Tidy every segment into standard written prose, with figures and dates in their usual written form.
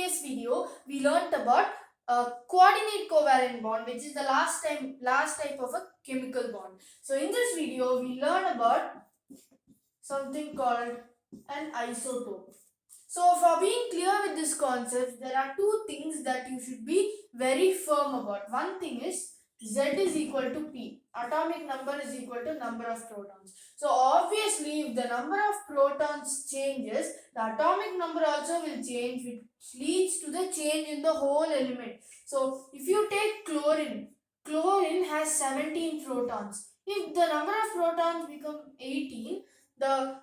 previous video, we learnt about coordinate covalent bond, which is the last type of a chemical bond. So in this video, we learn about something called an isotope. So for being clear with this concept, there are two things that you should be very firm about. One thing is Z is equal to P. Atomic number is equal to number of protons. So obviously, if the number of protons changes, the atomic number also will change, which leads to the change in the whole element. So if you take chlorine, chlorine has 17 protons. If the number of protons become 18, the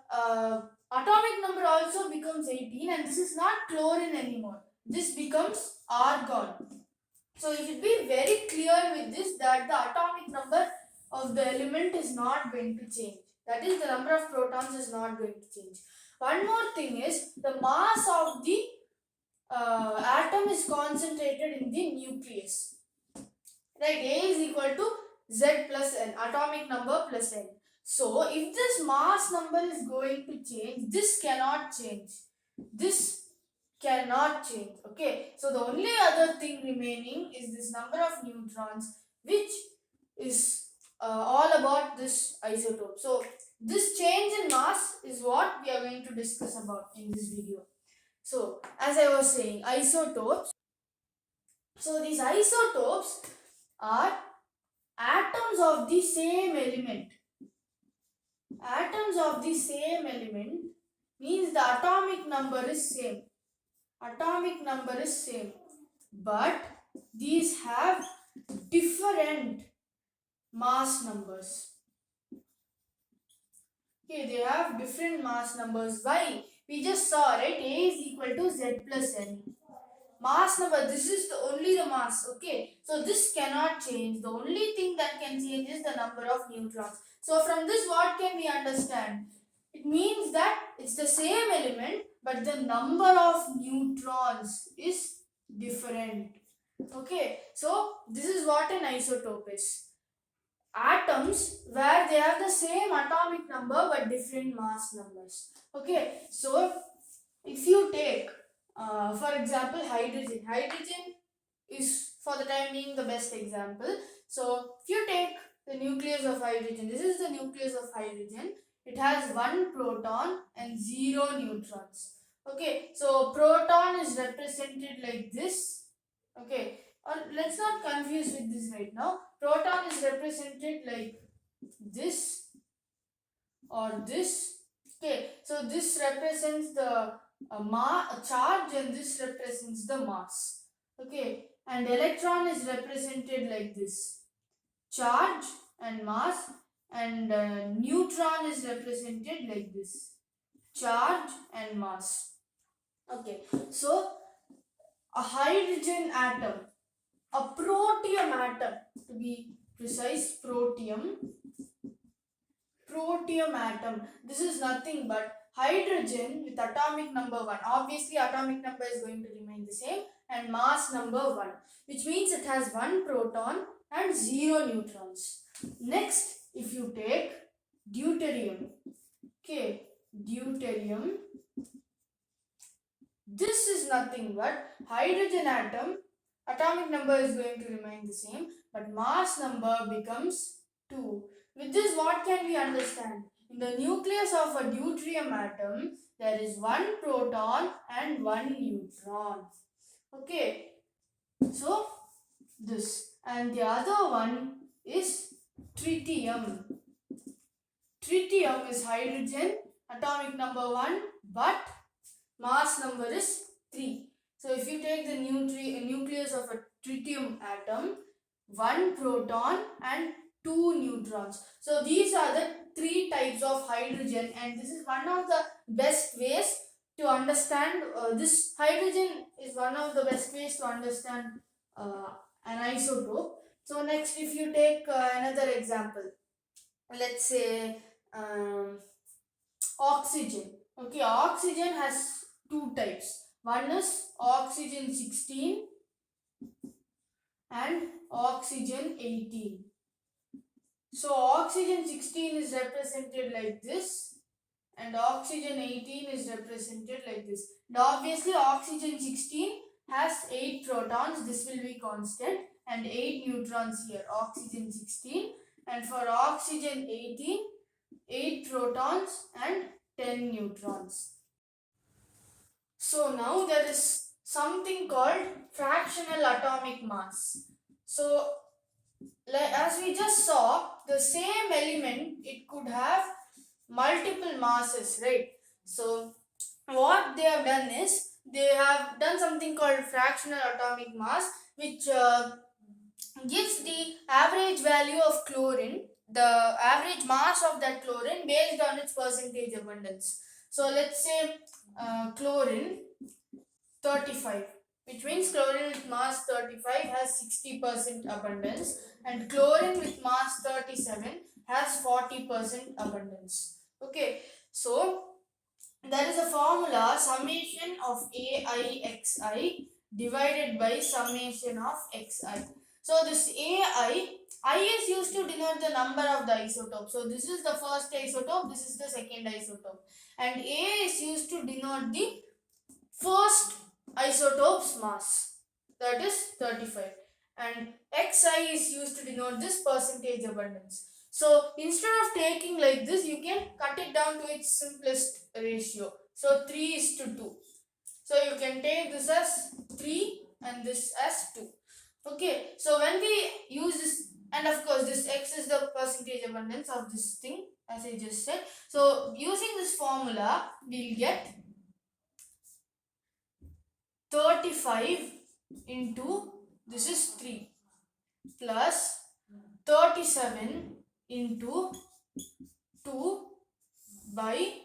atomic number also becomes 18, and this is not chlorine anymore. This becomes argon. So you should be very clear with this, that the atomic number of the element is not going to change. That is, the number of protons is not going to change. One more thing is, the mass of the atom is concentrated in the nucleus. Right, A is equal to Z plus N, atomic number plus N. So if this mass number is going to change, this cannot change. This cannot change. Okay, so the only other thing remaining is this number of neutrons, which is all about this isotope. So this change in mass is what we are going to discuss about in this video. So as I was saying, isotopes. So these isotopes are atoms of the same element. Atoms of the same element means the atomic number is same. Atomic number is same, but these have different mass numbers. Okay, they have different mass numbers. Why? We just saw, right? A is equal to Z plus N. Mass number, this is only the mass. Okay, so this cannot change. The only thing that can change is the number of neutrons. So from this, what can we understand? It means that it's the same element, but the number of neutrons is different. Okay, so this is what an isotope is. Atoms where they have the same atomic number but different mass numbers. Okay, so if you take for example hydrogen is for the time being the best example. So if you take the nucleus of hydrogen, this is the nucleus of hydrogen. It has one proton and 0 neutrons. Okay, so proton is represented like this. Okay, or let's not confuse with this right now. Proton is represented like this or this. Okay, so this represents the charge and this represents the mass. Okay, and electron is represented like this, charge and mass, and neutron is represented like this, charge and mass. Okay, so a hydrogen atom, a protium atom to be precise, protium atom, this is nothing but hydrogen with atomic number 1. Obviously atomic number is going to remain the same, and mass number 1, which means it has 1 proton and 0 neutrons. Next, if you take deuterium, okay, deuterium, this is nothing but hydrogen atom, atomic number is going to remain the same, but mass number becomes 2. With this, what can we understand? In the nucleus of a deuterium atom, there is 1 proton and 1 neutron. Okay, so this, and the other one is tritium. Tritium is hydrogen, atomic number 1, but mass number is 3. So if you take the nucleus of a tritium atom, 1 proton and 2 neutrons. So these are the 3 types of hydrogen, and this is one of the best ways to understand this. Hydrogen is one of the best ways to understand an isotope. So next, if you take another example, let's say oxygen. Okay, oxygen has 2 types. One is oxygen 16 and oxygen 18. So oxygen 16 is represented like this, and oxygen 18 is represented like this. And obviously oxygen 16 protons, this will be constant, and 8 neutrons here. Oxygen 16, and for oxygen 18, 8 protons and 10 neutrons. So now there is something called fractional atomic mass. So as we just saw, the same element, it could have multiple masses, right? So what they have done is, they have done something called fractional atomic mass, which gives the average value of chlorine, the average mass of that chlorine based on its percentage abundance. So let's say chlorine 35, which means chlorine with mass 35 has 60% abundance, and chlorine with mass 37 has 40% abundance. Okay, so there is a formula, summation of AIXI divided by summation of XI. So this I is used to denote the number of the isotope. So this is the first isotope, this is the second isotope. And A is used to denote the first isotope's mass, that is 35. And Xi is used to denote this percentage abundance. So instead of taking like this, you can cut it down to its simplest ratio. So 3:2. So you can take this as 3 and this as 2. Okay, so when we use this, and of course this X is the percentage abundance of this thing, as I just said. So using this formula, we'll get 35 into, this is 3, plus 37 into 2 by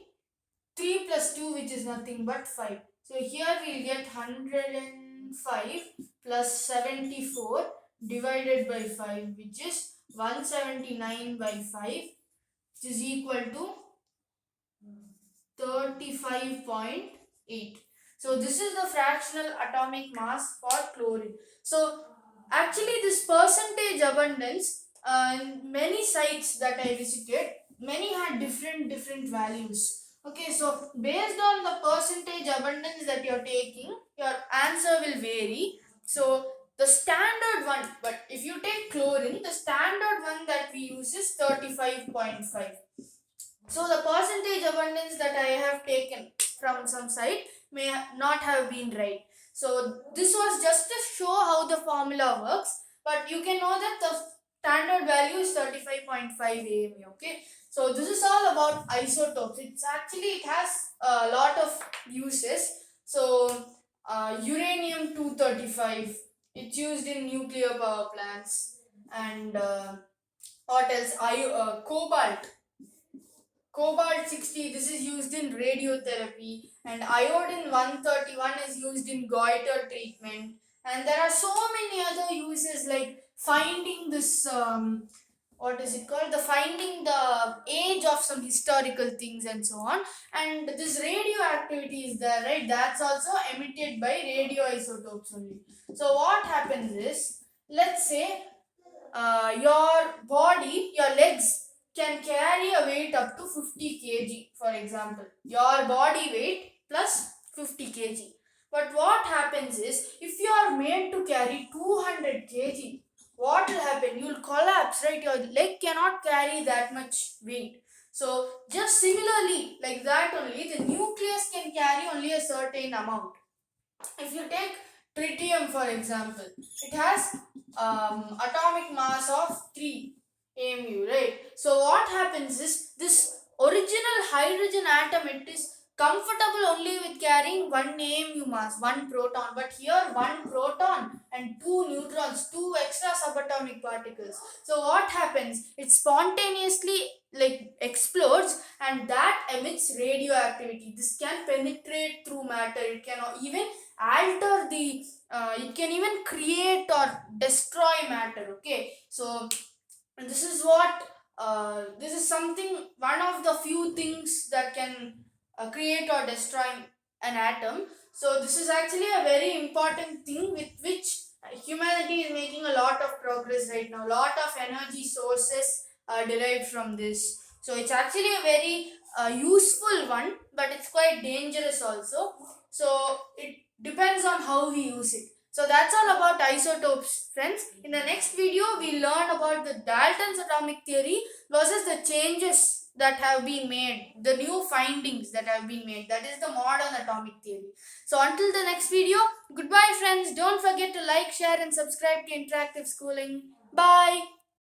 3 plus 2, which is nothing but 5. So here we'll get 105 plus 74 divided by 5, which is 179 by 5, which is equal to 35.8. So this is the fractional atomic mass for chlorine. So actually this percentage abundance, in many sites that I visited, many had different values. Okay, so based on the percentage abundance that you're taking, your answer will vary. So the standard one, but if you take chlorine, the standard one that we use is 35.5. So the percentage abundance that I have taken from some site may not have been right. So this was just to show how the formula works, but you can know that the standard value is 35.5 AMU. Okay, so this is all about isotopes. It has a lot of uses. So uranium 235, it's used in nuclear power plants, and what else? Cobalt 60, this is used in radiotherapy, and iodine 131 is used in goiter treatment, and there are so many other uses like finding this finding the age of some historical things and so on. And this radioactivity is there, right? That's also emitted by radioisotopes only. So what happens is, let's say your body, your legs can carry a weight up to 50 kg, for example. Your body weight plus 50 kg. But what happens is, if you are made to carry 200 kg, what will happen? You will collapse, right? Your leg cannot carry that much weight. So just similarly, like that only, the nucleus can carry only a certain amount. If you take tritium, for example, it has atomic mass of 3 AMU, right? So what happens is, this original hydrogen atom, it is comfortable only with carrying 1 AMU mass, 1 proton. But here 1 proton and 2 neutrons, 2 extra subatomic particles. So what happens? It spontaneously like explodes, and that emits radioactivity. This can penetrate through matter. It can even alter the it can even create or destroy matter. Okay, so this is what this is something, one of the few things that can create or destroy an atom. So this is actually a very important thing with which humanity is making a lot of progress right now. Lot of energy sources are derived from this. So it's actually a very useful one, but it's quite dangerous also. So it depends on how we use it. So that's all about isotopes, friends. In the next video, we learn about the Dalton's atomic theory versus the changes that have been made, the new findings that have been made. That is the modern atomic theory. So until the next video, goodbye, friends. Don't forget to like, share, and subscribe to Interactive Schooling. Bye.